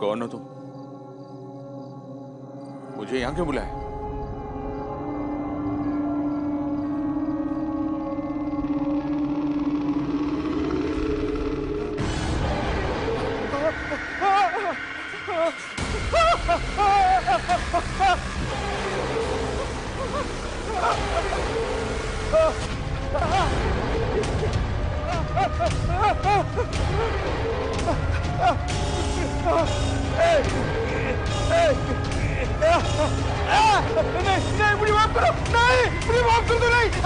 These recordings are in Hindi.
कौन हो तुम? मुझे यहाँ क्यों बुलाया? नहीं नहीं, मुझे माफ करो, नहीं मुझे माफ कर दो, नहीं नहीं।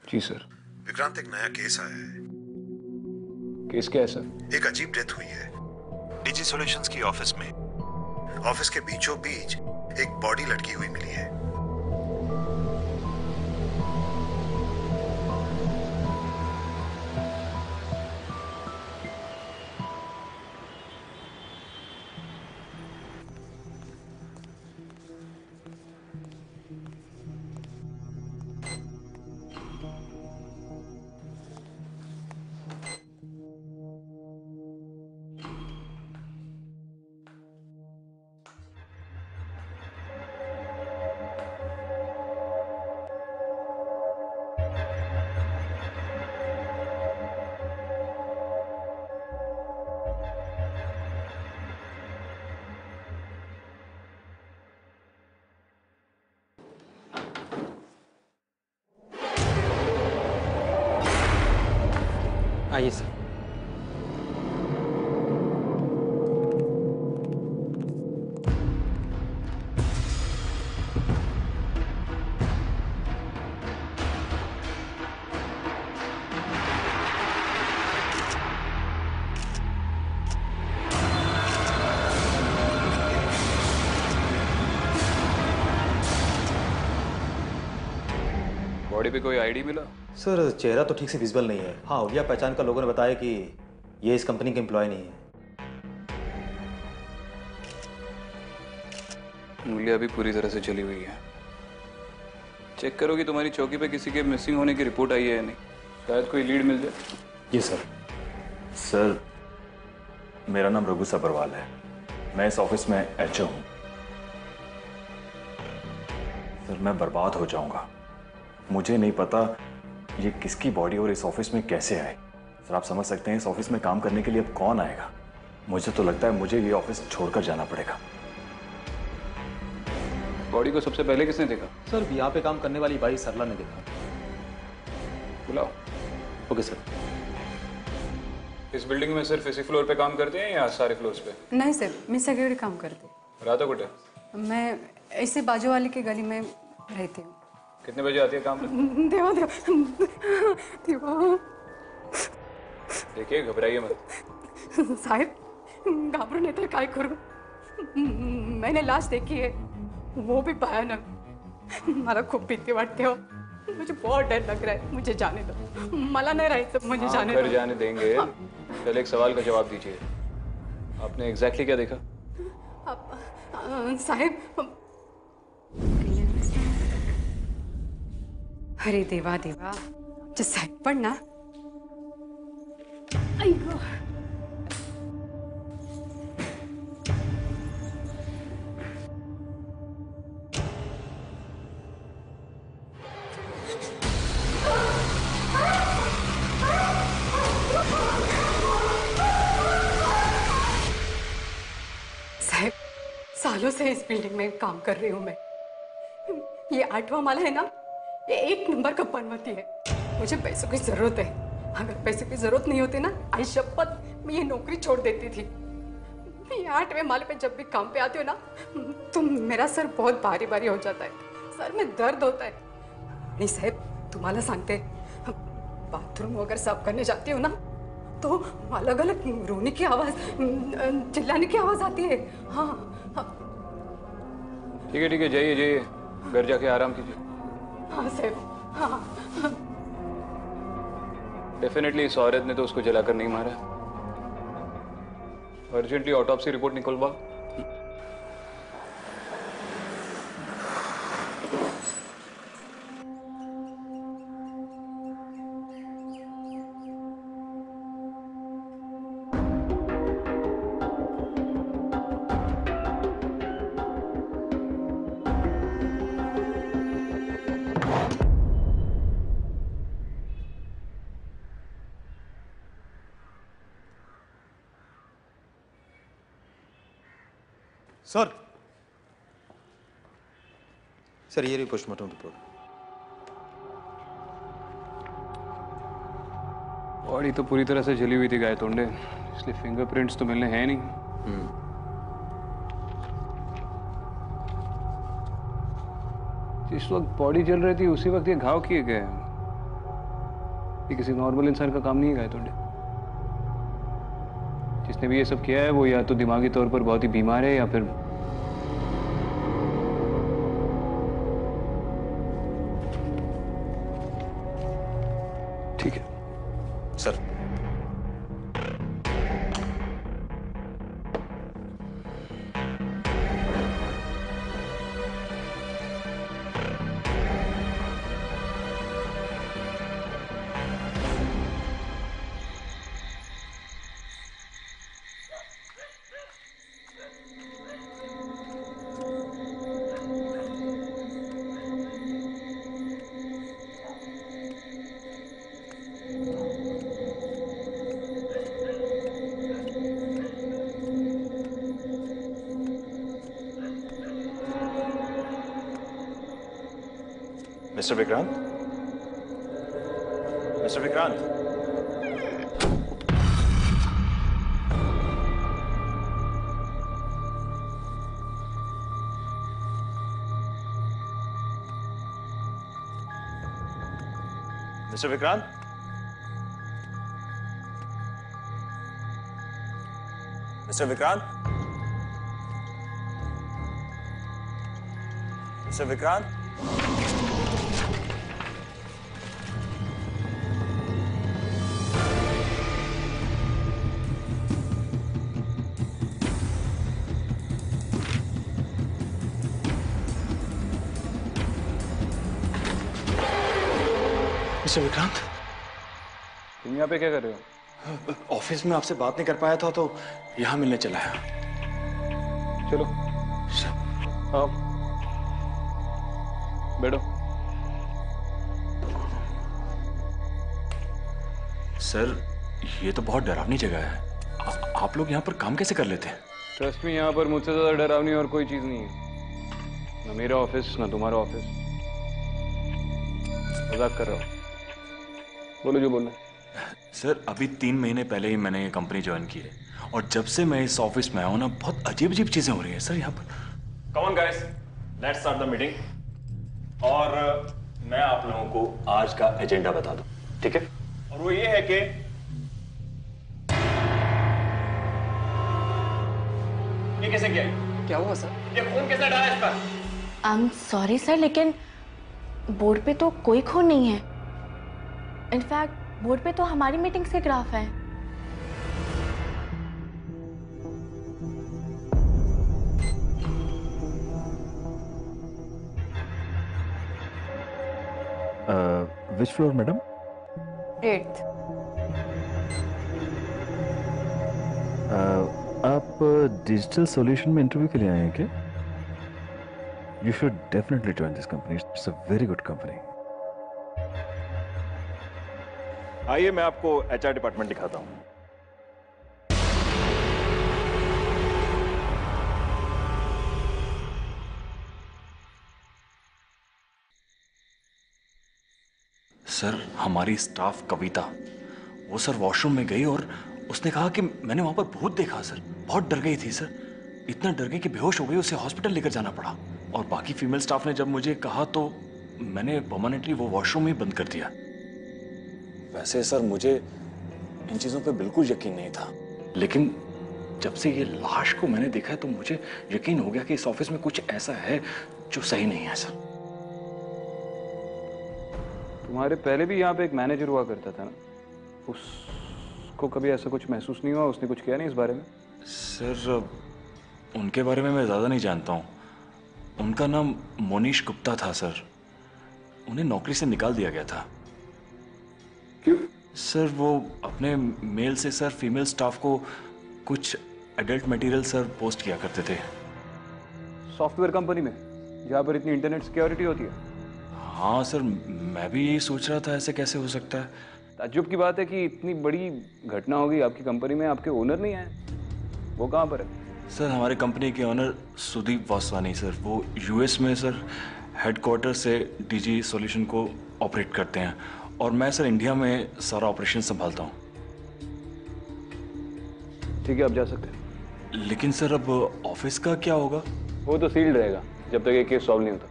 जी सर। विक्रांत, एक नया केस आया है। केस क्या है सर? एक अजीब डेथ हुई है डीजी सॉल्यूशंस की ऑफिस में। ऑफिस के बीचों बीच एक बॉडी लटकी हुई मिली है। आइए सर। बॉडी पे कोई आईडी मिला? सर चेहरा तो ठीक से विजिबल नहीं है। हाँ, हुलिया पहचान का लोगों ने बताया कि ये इस कंपनी के एम्प्लॉय नहीं है। हुलिया भी पूरी तरह से चली हुई है। चेक करो कि तुम्हारी चौकी पे किसी के मिसिंग होने की रिपोर्ट आई है या नहीं। शायद कोई लीड मिल जाए। जी सर। सर, मेरा नाम रघु सब्रवाल है। मैं इस ऑफिस में एचओ हूँ। सर, मैं बर्बाद हो जाऊंगा। मुझे नहीं पता ये किसकी बॉडी और इस ऑफिस में कैसे आए। सर, आप समझ सकते हैं इस ऑफिस में काम करने के लिए अब कौन आएगा। मुझे तो लगता है मुझे ये ऑफिस छोड़कर जाना पड़ेगा। बॉडी को सबसे पहले किसने देखा? सर, यहाँ पे काम करने वाली बाई सरला ने देखा। बुलाओ। Okay sir. इस बिल्डिंग में सिर्फ इसी फ्लोर पे काम करते हैं या सारे फ्लोर्स पे? नहीं सर, मैं सेक्रेटरी काम करती राधा कुटे? हूँ। मैं ऐसे बाजू वाले की गली में रहती हूँ। कितने बजे आती है काम पे? देवा देवा देवा देखिए घबराइए मत। साहेब घाबरू नहीं तर काय करू? मैंने लाश देखी है, वो भी भयानक। मला खूप भीती वाटते हो, मुझे बहुत डर लग रहा है। मुझे जाने दो, मला नहीं रहायचं, मुझे जाने घर दो। जाने देंगे। पहले एक सवाल का जवाब दीजिए, आपने एग्जैक्टली क्या देखा? साहेब अरे देवा देवा, जे साहेब पण ना, आई गो साहेब, सालों से इस बिल्डिंग में काम कर रही हूँ मैं। ये 8वां माला है ना, ये 1 नंबर का बनवती है। मुझे पैसों की जरूरत है। अगर पैसों की जरूरत नहीं होती ना, आई शपथ मैं ये नौकरी छोड़ देती थी। ये 8वें माले पे जब भी काम पे आती हो ना, तो मेरा सर बहुत भारी भारी हो जाता है। सर में दर्द होता है। नहीं साहेब, तुम्हाला सांगते, बाथरूम वगैरह साफ करने जाती हो ना, तो अलग अलग रोने की आवाज, चिल्लाने की आवाज आती है। हाँ हाँ ठीक है जाइए जाइए, घर जाके आराम कीजिए। हाँ साहब, हाँ। डेफिनेटली इस औरत ने तो उसको जलाकर नहीं मारा। अर्जेंटली ऑटोप्सी रिपोर्ट निकलवा। सर ये रही पोस्टमार्टम रिपोर्ट। बॉडी तो पूरी तरह से जली हुई थी गाय तोंडे, इसलिए फिंगरप्रिंट्स तो मिलने हैं नहीं। जिस वक्त बॉडी जल रही थी उसी वक्त ये घाव किए गए। ये किसी नॉर्मल इंसान का काम नहीं है गाय तोंडे। जिसने भी ये सब किया है वो या तो दिमागी तौर पर बहुत ही बीमार है या फिर ठीक है sir mister Vikrant, mister Vikrant, mister Vikrant, mister Vikrant, mister Vikrant, mister Vikrant, तुम यहाँ पे क्या कर रहे हो? ऑफिस में आपसे बात नहीं कर पाया था तो यहाँ मिलने चला है। चलो आओ बैठो। सर ये तो बहुत डरावनी जगह है। आप लोग यहाँ पर काम कैसे कर लेते हैं? ट्रस्ट में यहाँ पर मुझसे ज्यादा डरावनी और कोई चीज नहीं है। ना मेरा ऑफिस ना तुम्हारा ऑफिस। मजाक कर रहा हूँ, बोलो जो बोलना है। सर अभी 3 महीने पहले ही मैंने ये कंपनी ज्वाइन की है और जब से मैं इस ऑफिस में आया हूं ना बहुत अजीब अजीब चीजें हो रही हैं सर यहाँ पर। Come on guys, let's start the meeting. और मैं आप लोगों को आज का एजेंडा बता दूं, ठीक है? और वो ये है कि ये कैसे किया? क्या हुआ सर? ये खून कैसे डाला इस पर? आई एम सॉरी सर, लेकिन बोर्ड पे तो कोई खून नहीं है। इनफैक्ट बोर्ड पे तो हमारी मीटिंग्स के ग्राफ हैं। विच फ्लोर मैडम? 8th। आप डिजिटल सॉल्यूशन में इंटरव्यू के लिए आए हैं क्या? You should definitely join this company, it's a very good company. आइए मैं आपको एचआर डिपार्टमेंट दिखाता हूं। सर हमारी स्टाफ कविता, वो सर वॉशरूम में गई और उसने कहा कि मैंने वहां पर भूत देखा। सर बहुत डर गई थी सर, इतना डर गई कि बेहोश हो गई, उसे हॉस्पिटल लेकर जाना पड़ा। और बाकी फीमेल स्टाफ ने जब मुझे कहा तो मैंने परमानेंटली वो वॉशरूम ही बंद कर दिया। वैसे सर मुझे इन चीजों पे बिल्कुल यकीन नहीं था, लेकिन जब से ये लाश को मैंने देखा है तो मुझे यकीन हो गया कि इस ऑफिस में कुछ ऐसा है जो सही नहीं है। सर तुम्हारे पहले भी यहाँ पे एक मैनेजर हुआ करता था ना, उसको कभी ऐसा कुछ महसूस नहीं हुआ? उसने कुछ किया नहीं इस बारे में? सर उनके बारे में मैं ज़्यादा नहीं जानता हूँ। उनका नाम मोनीश गुप्ता था सर, उन्हें नौकरी से निकाल दिया गया था। क्यों? सर वो अपने मेल से सर फीमेल स्टाफ को कुछ एडल्ट मटेरियल सर पोस्ट किया करते थे। सॉफ्टवेयर कंपनी में जहाँ पर इतनी इंटरनेट सिक्योरिटी होती है? हाँ सर, मैं भी यही सोच रहा था ऐसे कैसे हो सकता है। ताज्जुब की बात है कि इतनी बड़ी घटना हो गई आपकी कंपनी में, आपके ओनर नहीं आए। वो कहाँ पर है? सर हमारे कंपनी के ओनर सुदीप वासवानी सर, वो यूएस में सर हेडक्वार्टर से डीजी सॉल्यूशन को ऑपरेट करते हैं और मैं सर इंडिया में सारा ऑपरेशन संभालता हूँ। ठीक है, आप जा सकते हैं। लेकिन सर अब ऑफिस का क्या होगा? वो तो सील्ड रहेगा जब तक ये केस सॉल्व नहीं होता।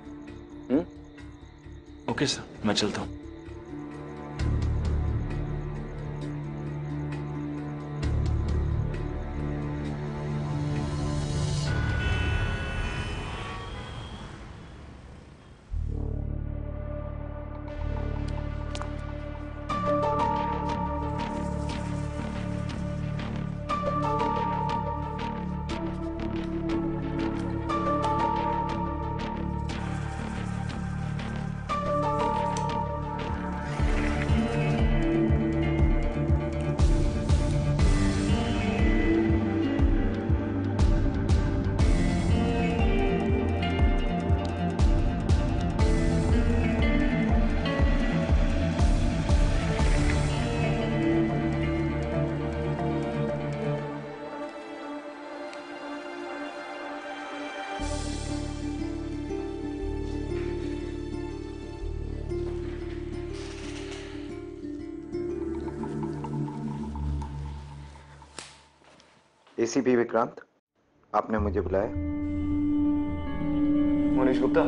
ओके सर, मैं चलता हूँ। एसीपी विक्रांत, आपने मुझे बुलाया? मोनीश गुप्ता,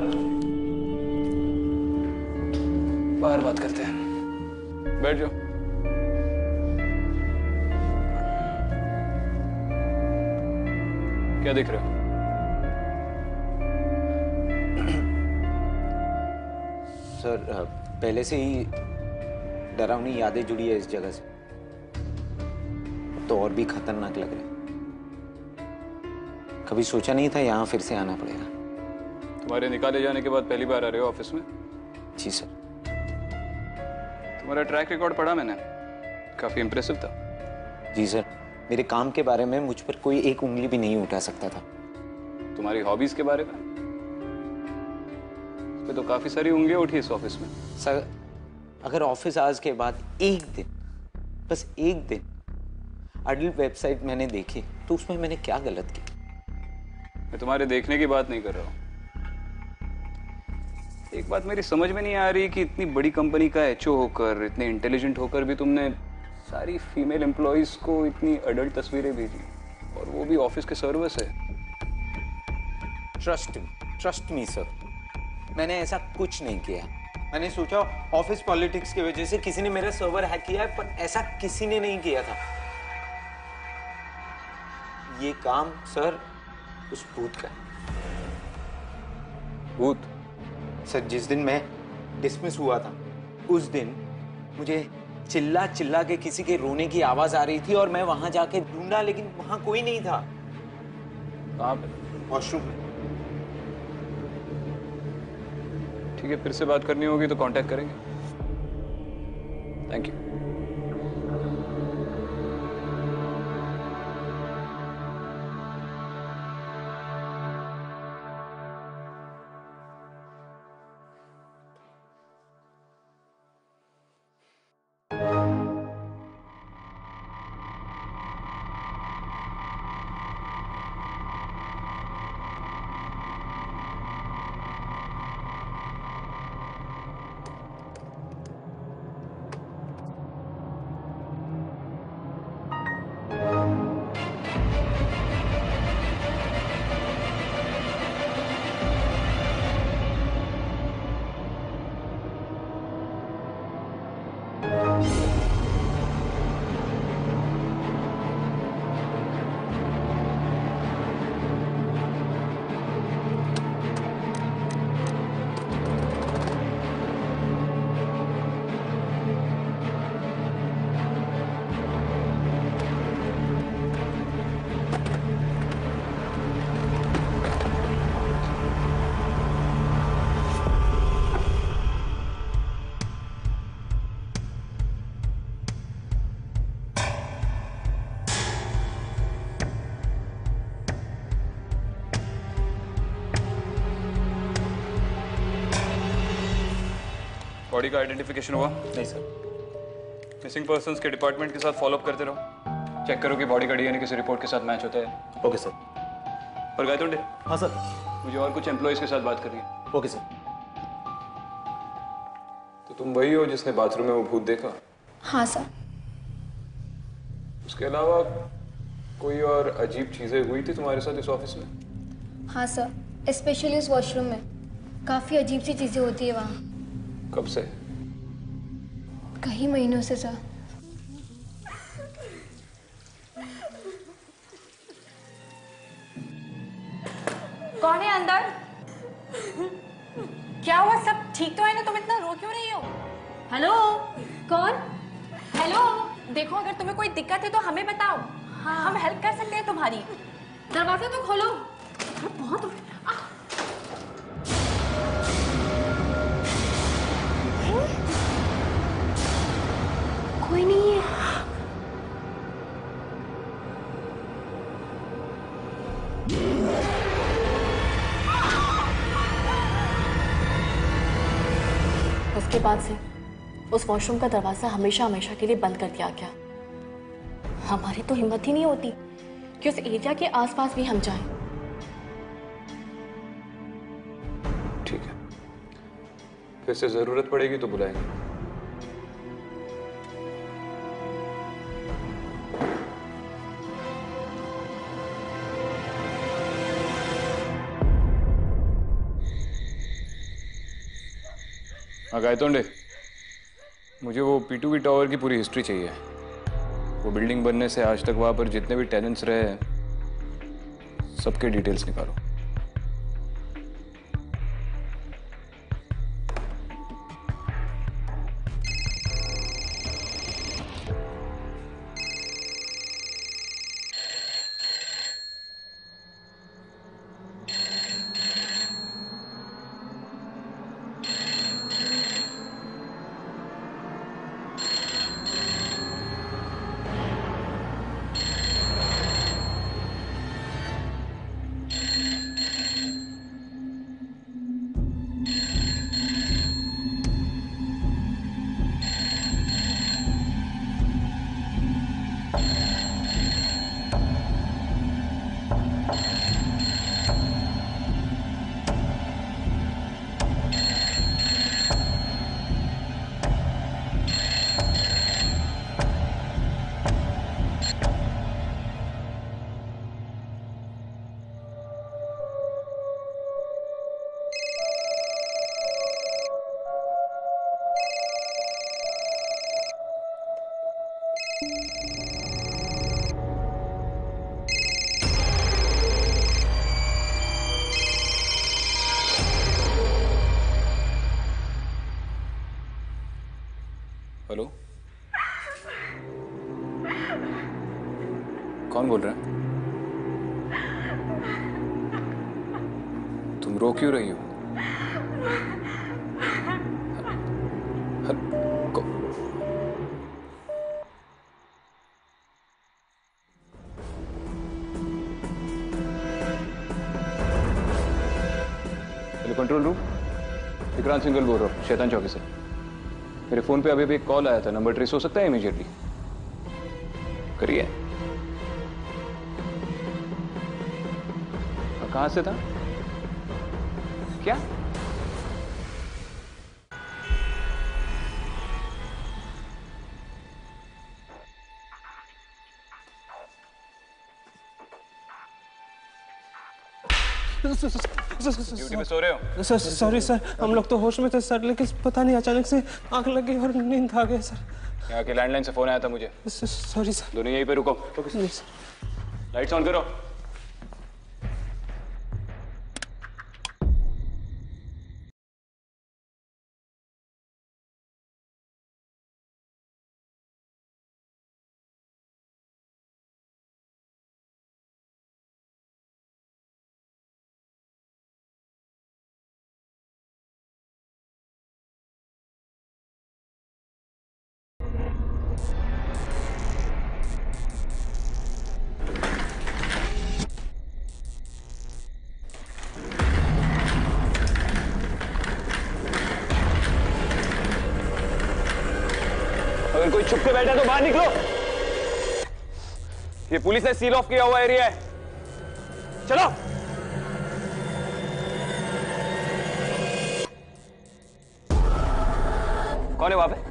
बाहर बात करते हैं, बैठ जाओ। क्या देख रहे हो? सर पहले से ही डरावनी यादें जुड़ी है इस जगह से, तो और भी खतरनाक लग रहा है। कभी सोचा नहीं था यहाँ फिर से आना पड़ेगा। तुम्हारे निकाले जाने के बाद पहली बार आ रहे हो ऑफिस में? जी सर। तुम्हारा ट्रैक रिकॉर्ड पढ़ा मैंने, काफी इंप्रेसिव था। जी सर, मेरे काम के बारे में मुझ पर कोई एक उंगली भी नहीं उठा सकता था। तुम्हारी हॉबीज के बारे में इस पे तो काफी सारी उंगलियां उठी इस ऑफिस में। सर अगर ऑफिस आवर्स के बाद एक दिन, बस एक दिन अडल्ट वेबसाइट मैंने देखी तो उसमें मैंने क्या गलत किया? मैं तुम्हारे देखने की बात नहीं कर रहा हूँ। एक बात मेरी समझ में नहीं आ रही कि इतनी बड़ी कंपनी का एचओ होकर, इतने इंटेलिजेंट होकर भी तुमने सारी फीमेल एम्प्लॉयज को इतनी अडल्ट तस्वीरें भेजी, और वो भी ऑफिस के सर्वर से। ट्रस्ट मी सर, मैंने ऐसा कुछ नहीं किया। मैंने सोचा ऑफिस पॉलिटिक्स की वजह से किसी ने मेरा सर्वर हैक किया है, पर ऐसा किसी ने नहीं किया था। ये काम सर उस भूत का है। भूत? सर जिस दिन मैं डिसमिस हुआ था उस दिन मुझे चिल्ला चिल्ला के किसी के रोने की आवाज आ रही थी, और मैं वहां जाके ढूंढा, लेकिन वहां कोई नहीं था। कहाँ पे? वॉशरूम में। ठीक है, फिर से बात करनी होगी तो कांटेक्ट करेंगे। Thank you. बॉडी का आइडेंटिफिकेशन हुआ? नहीं सर। मिसिंग पर्संस के डिपार्टमेंट के साथ फॉलोअप करते रहो। चेक करो कि बॉडी का डीएनए किसी रिपोर्ट के साथ मैच होता है। Okay sir. और गायतोंडे? हाँ सर। मुझे और कुछ एम्प्लॉयज के साथ बात करनी है। Okay sir. तो तुम वही हो जिसने बाथरूम में वो भूत देखा? हाँ सर। उसके अलावा कोई और अजीब चीजें हुई थी तुम्हारे साथ इस ऑफिस में? हाँ सर, स्पेशली उस वॉशरूम में काफ़ी अजीब सी चीज़ें होती है वहाँ। कब से? कई महीनों से सर। कौन है अंदर? क्या हुआ? सब ठीक तो है ना? तुम इतना रो क्यों रही हो? हेलो? कौन? हेलो? देखो, अगर तुम्हें कोई दिक्कत है तो हमें बताओ। हाँ, हम हेल्प कर सकते हैं तुम्हारी। दरवाजा तो खोलो। बहुत कोई नहीं है। उसके बाद से उस वॉशरूम का दरवाजा हमेशा हमेशा के लिए बंद कर दिया गया। हमारी तो हिम्मत ही नहीं होती कि उस एरिया के आसपास भी हम जाएं। ठीक है, फिर से जरूरत पड़ेगी तो बुलाएंगे। हाँ गायतोंडे, मुझे वो P2V टावर की पूरी हिस्ट्री चाहिए। वो बिल्डिंग बनने से आज तक वहाँ पर जितने भी टेनेंट्स रहे हैं, सबके डिटेल्स निकालो। कौन बोल रहा है? तुम रो क्यों रही हो? कंट्रोल रूम, विक्रांत सिंघल बोल रहा हूँ, शैतान चौकी से। मेरे फोन पे अभी भी एक कॉल आया था, नंबर ट्रेस हो सकता है इमीडिएटली? करिए। कहां से था? क्या? ड्यूटी पे सो रहे हो? सर सॉरी सर, हम लोग तो होश में थे सर, लेकिन पता नहीं अचानक से आंख लग गई और नींद आ गई सर। यहाँ के लैंडलाइन से फोन आया था मुझे। Sorry sir. दोनों यहीं पे रुको। लाइट्स ऑन करो। अगर कोई छुप के बैठा तो बाहर निकलो। ये पुलिस ने सील ऑफ किया हुआ एरिया है। चलो। कौन है वहां पे?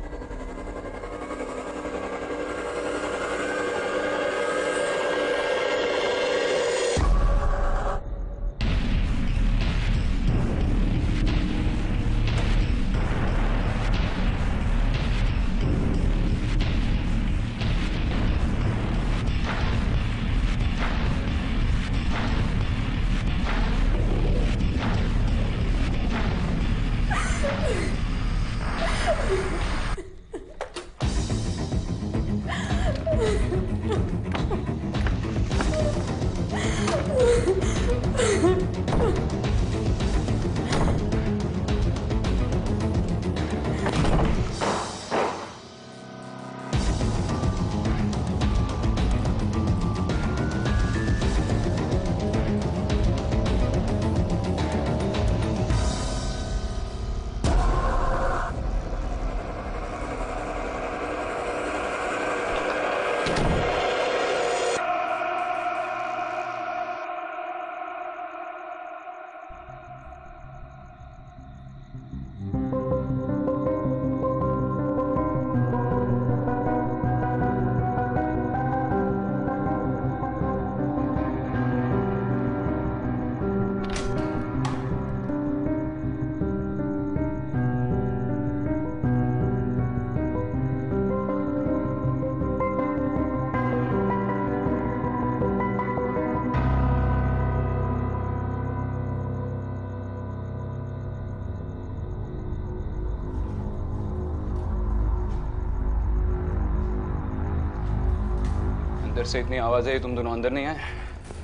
अंदर से इतनी आवाज है, तुम दोनों अंदर नहीं आए?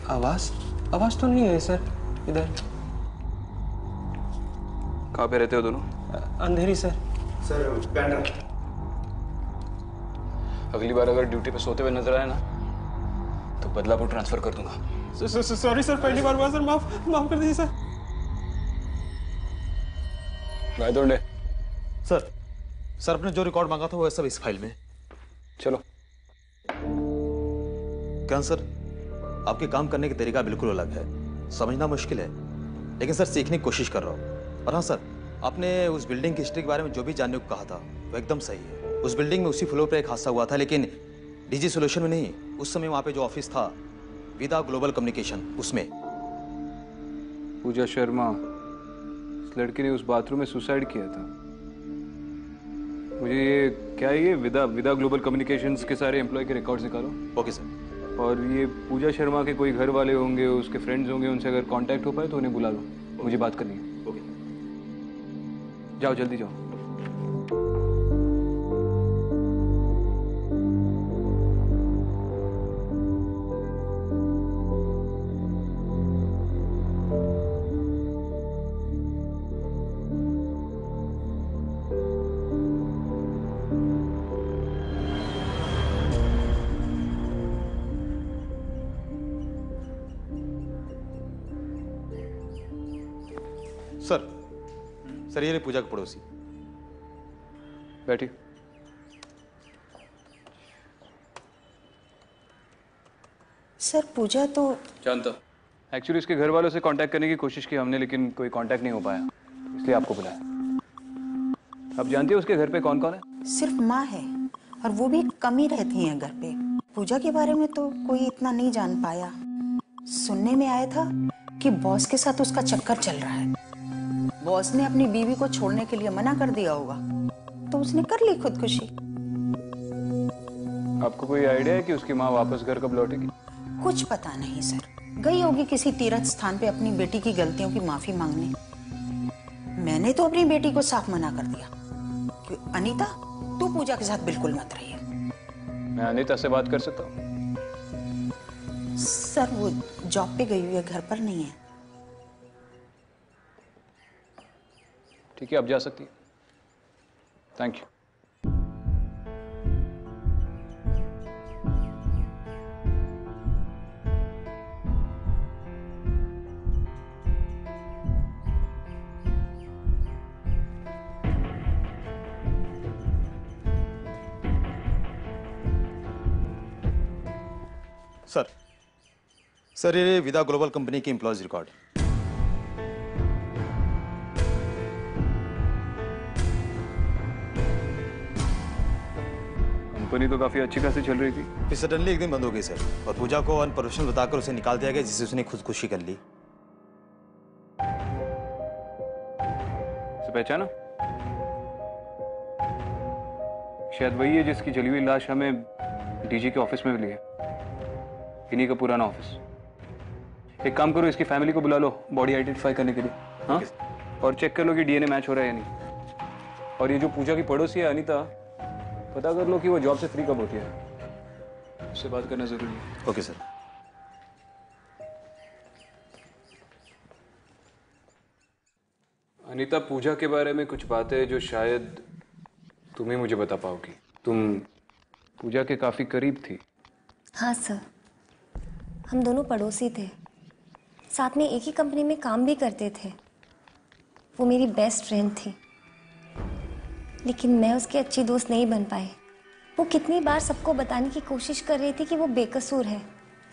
आवाज? आवाज तो नहीं है सर इधर। कहाँ पे रहते हो दोनों? अंधेरी सर। सर बैंड्रा। अगली बार अगर ड्यूटी पे सोते हुए नजर आए ना तो बदलापुर ट्रांसफर कर दूंगा। सॉरी सर, पहली बार हुआ सर, माफ कर दीजिए सर। गायतोंडे। सर आपने जो रिकॉर्ड मांगा था वो सब इस फाइल में। चलो। क्या सर, आपके काम करने का तरीका बिल्कुल अलग है, समझना मुश्किल है, लेकिन सर सीखने की कोशिश कर रहा हूँ। और हाँ सर, आपने उस बिल्डिंग की हिस्ट्री के बारे में जो भी जानने को कहा था वो एकदम सही है। उस बिल्डिंग में उसी फ्लोर पर एक हादसा हुआ था, लेकिन डीजी सॉल्यूशन में नहीं। उस समय वहाँ पे जो ऑफिस था विदा ग्लोबल कम्युनिकेशन, उसमें। पूजा शर्मा, इस लड़की ने उस बाथरूम में सुसाइड किया था। मुझे ये क्या है, ये विदा ग्लोबल कम्युनिकेशंस के सारे एम्प्लॉय के रिकॉर्ड्स निकालो। Okay sir. और ये पूजा शर्मा के कोई घर वाले होंगे, उसके फ्रेंड्स होंगे, उनसे अगर कांटेक्ट हो पाए तो उन्हें बुला लो, मुझे बात करनी है। ओके। जाओ जल्दी जाओ। सर ये रही पूजा के पड़ोसी। बैठिए। सर पूजा तो जानता। एक्चुअली इसके घर वालों से कांटेक्ट करने की कोशिश की हमने, लेकिन कोई कांटेक्ट नहीं हो पाया, इसलिए आपको बुलाया। आप जानती हो उसके घर पे कौन कौन है? सिर्फ माँ है, और वो भी कम ही रहती हैं घर पे। पूजा के बारे में तो कोई इतना नहीं जान पाया। सुनने में आया था कि बॉस के साथ उसका चक्कर चल रहा है। बॉस ने अपनी बीवी को छोड़ने के लिए मना कर दिया होगा, तो उसने कर ली खुदकुशी। आपको कोई आइडिया है कि उसकी माँ वापस घर कब लौटेगी? कुछ पता नहीं सर, गई होगी किसी तीर्थ स्थान पे अपनी बेटी की गलतियों की माफी मांगने। मैंने तो अपनी बेटी को साफ मना कर दिया कि अनीता तू पूजा के साथ बिल्कुल मत रही है। मैं अनीता से बात कर सकता हूँ? सर वो जॉब पे गई हुई है, घर पर नहीं है। ठीक है, आप जा सकती है। Thank you. सर ये विदा ग्लोबल कंपनी की एम्प्लॉयज रिकॉर्ड। कंपनी तो काफी अच्छी खासी चल रही थी, फिर सडनली एक दिन बंद हो गई सर, और पूजा को अनप्रोफेशनल बताकर उसे निकाल दिया गया, जिससे उसने खुदकुशी कर ली। उसे पहचाना? शायद वही है जिसकी जली हुई लाश हमें डीजी के ऑफिस में मिली है। इन्हीं का पुराना ऑफिस। एक काम करो, इसकी फैमिली को बुला लो बॉडी आइडेंटिफाई करने के लिए। हाँ, और चेक कर लो कि डीएनए मैच हो रहा है या नहीं। और ये जो पूजा की पड़ोसी है अनीता, पता कर लो कि वो जॉब से फ्री कब होती है। उससे बात करना जरूरी है। Okay sir. अनीता, पूजा के बारे में कुछ बातें जो शायद तुम ही मुझे बता पाओगी। तुम पूजा के काफी करीब थी। हाँ सर, हम दोनों पड़ोसी थे, साथ में एक ही कंपनी में काम भी करते थे। वो मेरी बेस्ट फ्रेंड थी, लेकिन मैं उसकी अच्छी दोस्त नहीं बन पाई। वो कितनी बार सबको बताने की कोशिश कर रही थी कि वो बेकसूर है,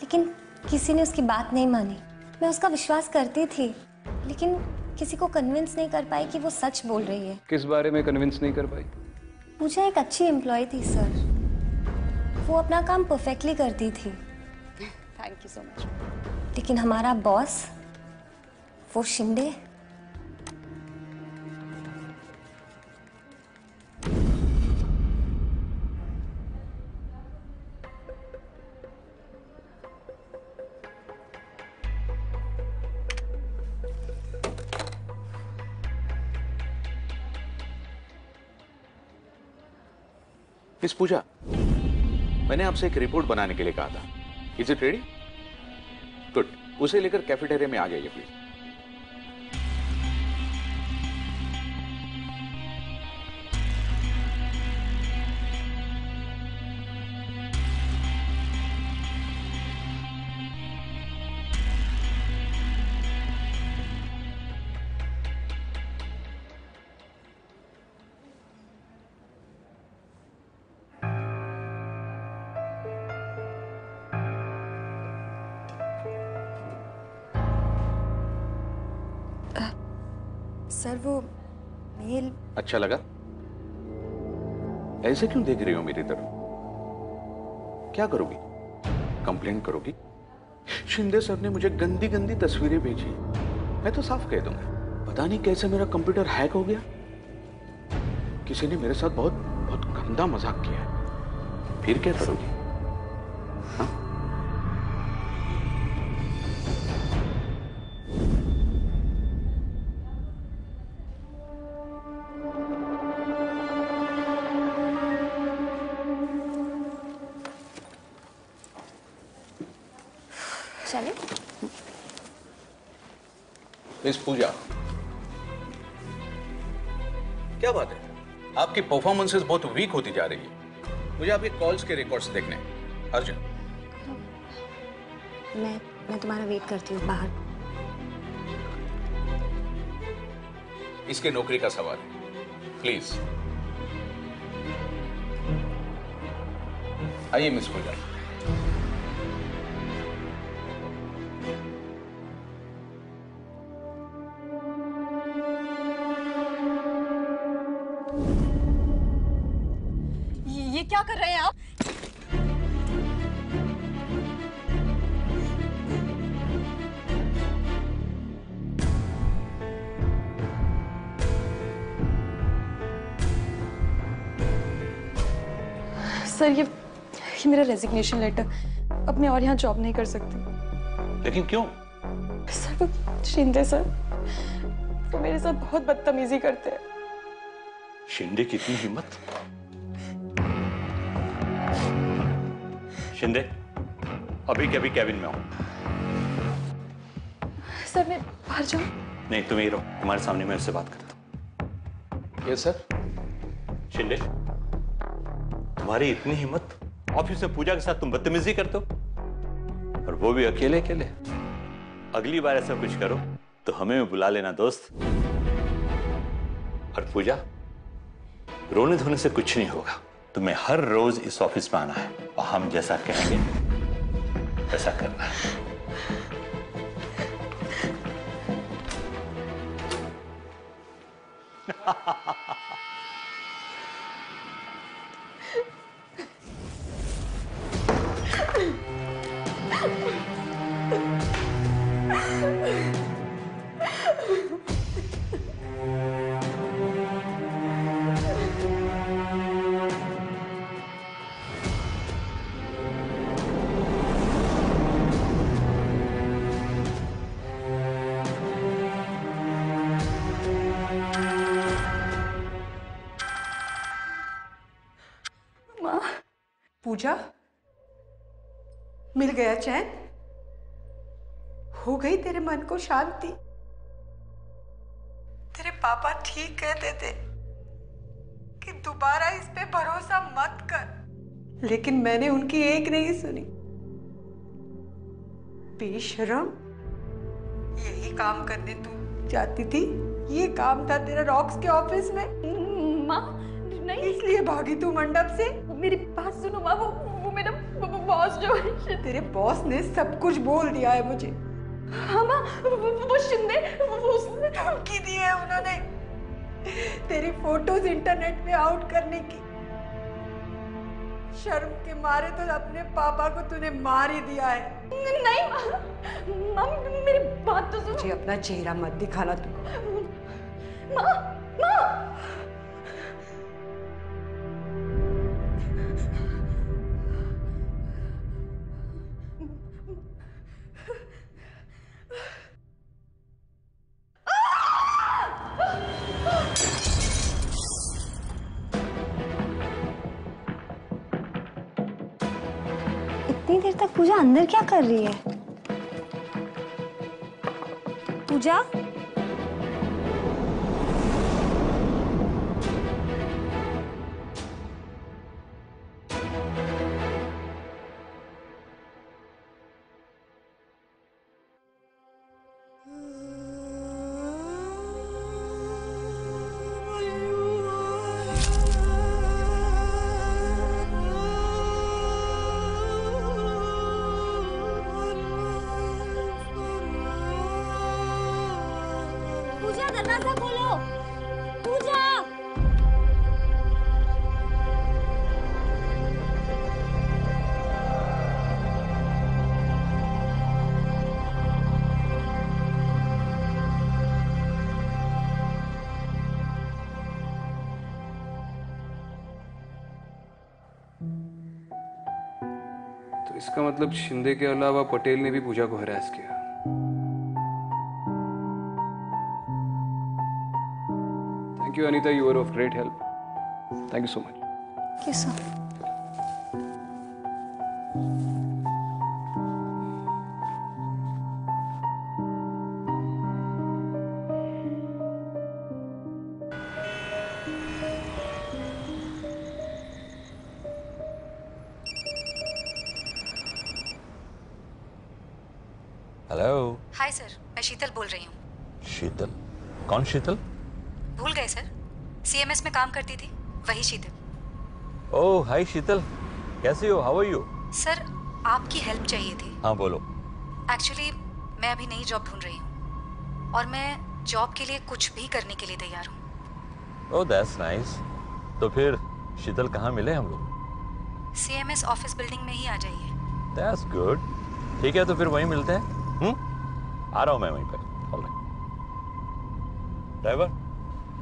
लेकिन किसी ने उसकी बात नहीं मानी। मैं उसका विश्वास करती थी, लेकिन किसी को कन्विंस नहीं कर पाई कि वो सच बोल रही है। किस बारे में कन्विंस नहीं कर पाई? पूजा एक अच्छी एम्प्लॉय थी सर, वो अपना काम परफेक्टली करती थी। Thank you so much. लेकिन हमारा बॉस, वो शिंदे, मिस पूजा, मैंने आपसे एक रिपोर्ट बनाने के लिए कहा था। Is it ready? गुड, उसे लेकर कैफेटेरिया में आ जाइए प्लीज। सर वो मेल अच्छा लगा? ऐसे क्यों देख रही हो मेरी तरफ? क्या करोगी? कंप्लेंट करोगी? शिंदे सर ने मुझे गंदी गंदी तस्वीरें भेजी। मैं तो साफ कह दूंगा, पता नहीं कैसे मेरा कंप्यूटर हैक हो गया। किसी ने मेरे साथ बहुत बहुत गंदा मजाक किया है। फिर क्या करोगी? हाँ? चले? मिस पूजा, क्या बात है? आपकी परफॉर्मेंसेस बहुत वीक होती जा रही है। मुझे आपके कॉल्स के रिकॉर्ड्स देखने हैं। अर्जुन, मैं तुम्हारा वेट करती हूँ बाहर। इसके नौकरी का सवाल है। प्लीज आइए मिस पूजा। ये क्या कर रहे हैं आप? सर ये मेरा रेजिग्नेशन लेटर। अब मैं और यहाँ जॉब नहीं कर सकती। लेकिन क्यों? सर वो शिंदे सर, वो मेरे साथ बहुत बदतमीजी करते हैं। शिंदे की इतनी हिम्मत? शिंदे अभी के अभी कैबिन में आओ। सर मैं बाहर जाऊं? नहीं तुम ही रहो, तुम्हारे सामने मैं उससे बात करता हूँ। Yes sir. शिंदे तुम्हारी इतनी हिम्मत, ऑफिस में पूजा के साथ तुम बदतमीजी करते हो, और वो भी अकेले अकेले। अगली बार ऐसा कुछ करो तो हमें भी बुला लेना दोस्त। और पूजा रोने धोने से कुछ नहीं होगा, तुम्हें हर रोज इस ऑफिस में आना है और हम जैसा कहेंगे वैसा करना है। पूजा, मिल गया चैन? हो गई तेरे मन को शांति? तेरे पापा ठीक कहते थे कि दोबारा इस पे भरोसा मत कर, लेकिन मैंने उनकी एक नहीं सुनी। बेशरम, यही काम करने तू जाती थी? ये काम था तेरा रॉक्स के ऑफिस में? माँ नहीं, इसलिए भागी तू मंडप से? मेरी बात सुनो माँ, वो मेरा बॉस जो है। तेरे बॉस ने सब कुछ बोल दिया है मुझे। हाँ माँ, वो शिंदे, उसने धमकी दी है उन्होंने तेरी फोटोज इंटरनेट पे आउट करने की। शर्म के मारे तो अपने पापा को तूने मार ही दिया है। नहीं माँ, मेरी बात तो सुनो। मुझे अपना चेहरा मत दिखाना तू। माँ, माँ। इतनी देर तक पूजा अंदर क्या कर रही है? पूजा? पूजा दरवाजा खोलो। पूजा। तो इसका मतलब शिंदे के अलावा पटेल ने भी पूजा को हरास किया। Thank you, Anita. You were of great help. Thank you so much. Yes, sir. Hello. Hi sir, मैं शीतल बोल रही हूँ। शीतल? कौन शीतल? भूल गए सर, सीएमएस में काम करती थी, वही शीतल। ओह हाय शीतल, कैसे हो? How are you? सर आपकी हेल्प चाहिए थी। हाँ बोलो। एक्चुअली मैं अभी नई जॉब ढूंढ रही हूँ और मैं जॉब के लिए कुछ भी करने के लिए तैयार हूँ। Oh that's nice. तो फिर शीतल कहाँ मिले हम लोग? सीएमएस ऑफिस बिल्डिंग में ही आ जाइए। That's good. ठीक है तो फिर वहीं मिलते हैं। आ रहा हूँ मैं वहीं पर। ऑलराइट। ड्राइवर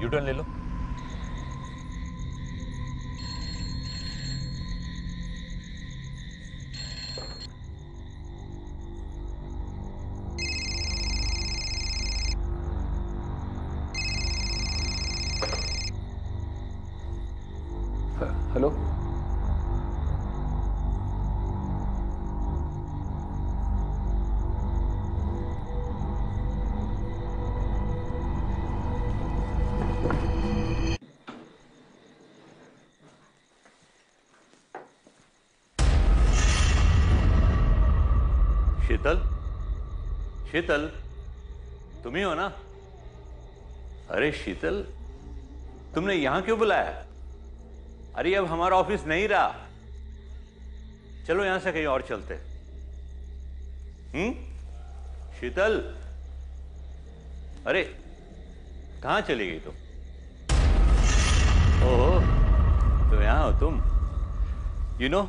यू टर्न ले लो। हेलो, शीतल, शीतल तुम ही हो ना? अरे शीतल, तुमने यहां क्यों बुलाया? अरे अब हमारा ऑफिस नहीं रहा, चलो यहां से कहीं और चलते। शीतल, अरे कहां चली गई तुम? ओह तो यहां हो तुम। You know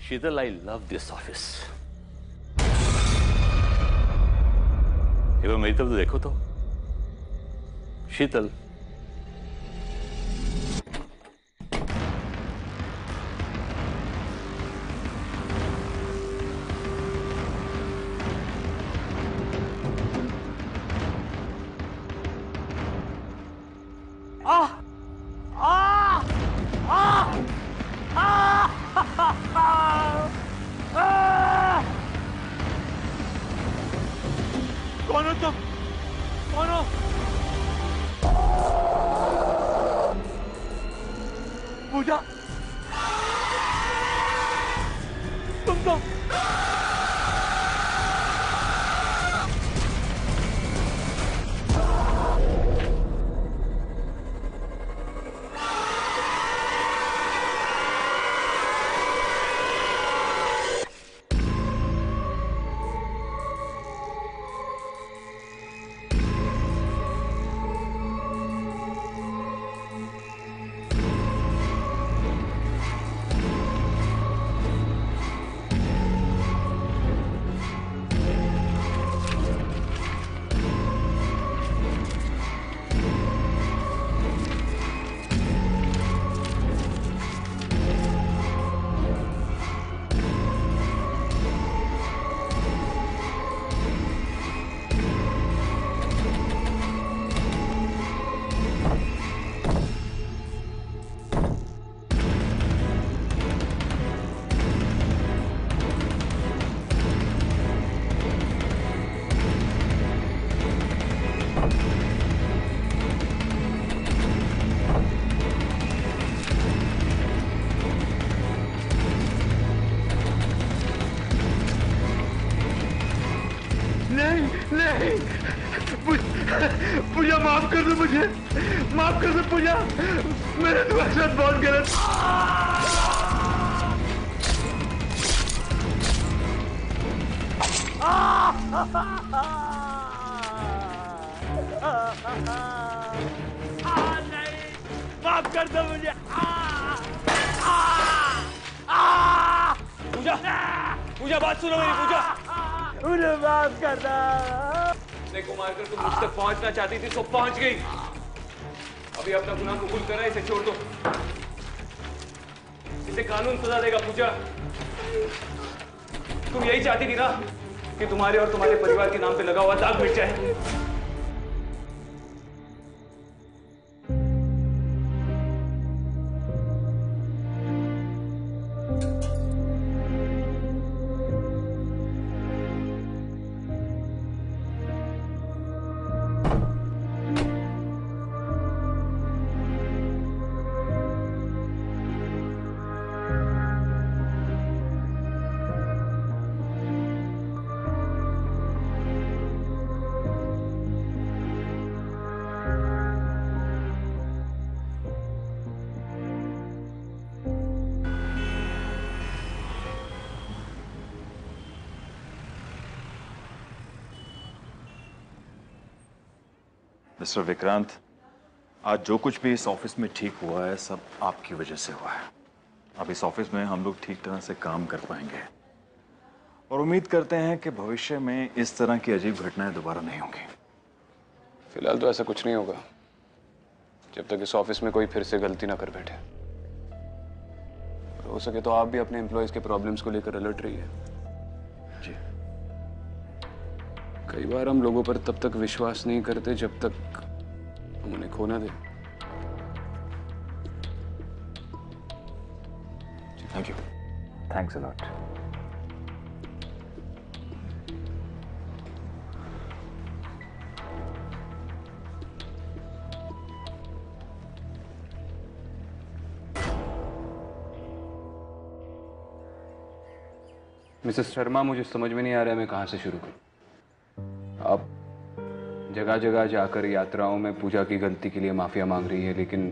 Sheetal, I love this office. एक बार मेरी तरफ तो देखो तो शीतल। कौन हो तुम? कौन हो? पूजा, तुम तो नहीं, पूजा माफ कर दो मुझे, माफ कर दो पूजा, मैंने तुम्हारे साथ बहुत गलत। नहीं, माफ कर दो मुझे। पूजा, पूजा बात सुनो मेरी। पूजा मुझे माफ करना। देखो मारकर तुम मुझ तक पहुंचना चाहती थी, तो पहुंच गई। अभी अपना गुनाह कबूल करा, इसे छोड़ दो। इसे कानून सजा देगा। पूजा, तुम यही चाहती थी ना कि तुम्हारे और तुम्हारे परिवार के नाम पे लगा हुआ दाग मिट जाए। मिस्टर विक्रांत, आज जो कुछ भी इस ऑफिस में ठीक हुआ है सब आपकी वजह से हुआ है। अब इस ऑफिस में हम लोग ठीक तरह से काम कर पाएंगे और उम्मीद करते हैं कि भविष्य में इस तरह की अजीब घटनाएं दोबारा नहीं होंगी। फिलहाल तो ऐसा कुछ नहीं होगा, जब तक इस ऑफिस में कोई फिर से गलती ना कर बैठे। और हो सके तो आप भी अपने एम्प्लॉयज के प्रॉब्लम्स को लेकर अलर्ट रहिए। जी। कई बार हम लोगों पर तब तक विश्वास नहीं करते जब तक हम उन्हें खो ना दें। Thank you. Thanks a lot. Mrs Sharma, मुझे समझ में नहीं आ रहा है मैं कहाँ से शुरू करूं। आप जगह जगह जाकर यात्राओं में पूजा की गलती के लिए माफिया मांग रही है, लेकिन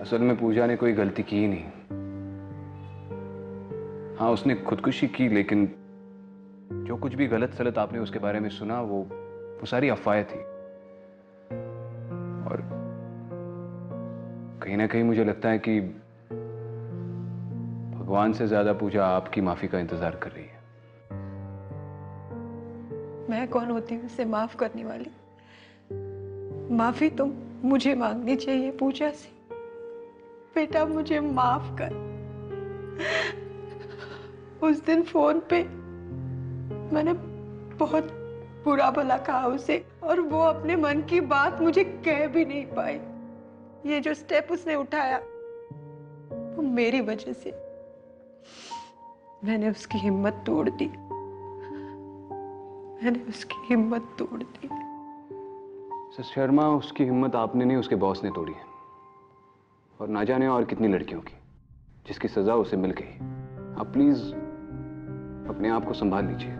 असल में पूजा ने कोई गलती की ही नहीं। हाँ, उसने खुदकुशी की, लेकिन जो कुछ भी गलत सलत आपने उसके बारे में सुना वो सारी अफवाहें थी। और कहीं ना कहीं मुझे लगता है कि भगवान से ज्यादा पूजा आपकी माफी का इंतजार कर रही है। मैं कौन होती हूँ उसे माफ करने वाली? माफी तो मुझे मांगनी चाहिए पूजा से। बेटा मुझे माफ कर। उस दिन फोन पे मैंने बहुत बुरा भला कहा उसे, और वो अपने मन की बात मुझे कह भी नहीं पाई। ये जो स्टेप उसने उठाया वो मेरी वजह से। मैंने उसकी हिम्मत तोड़ दी। मैंने उसकी हिम्मत तोड़ दी। सर शर्मा, उसकी हिम्मत आपने नहीं, उसके बॉस ने तोड़ी है। और ना जाने और कितनी लड़कियों की, जिसकी सजा उसे मिल गई। आप प्लीज अपने आप को संभाल लीजिए।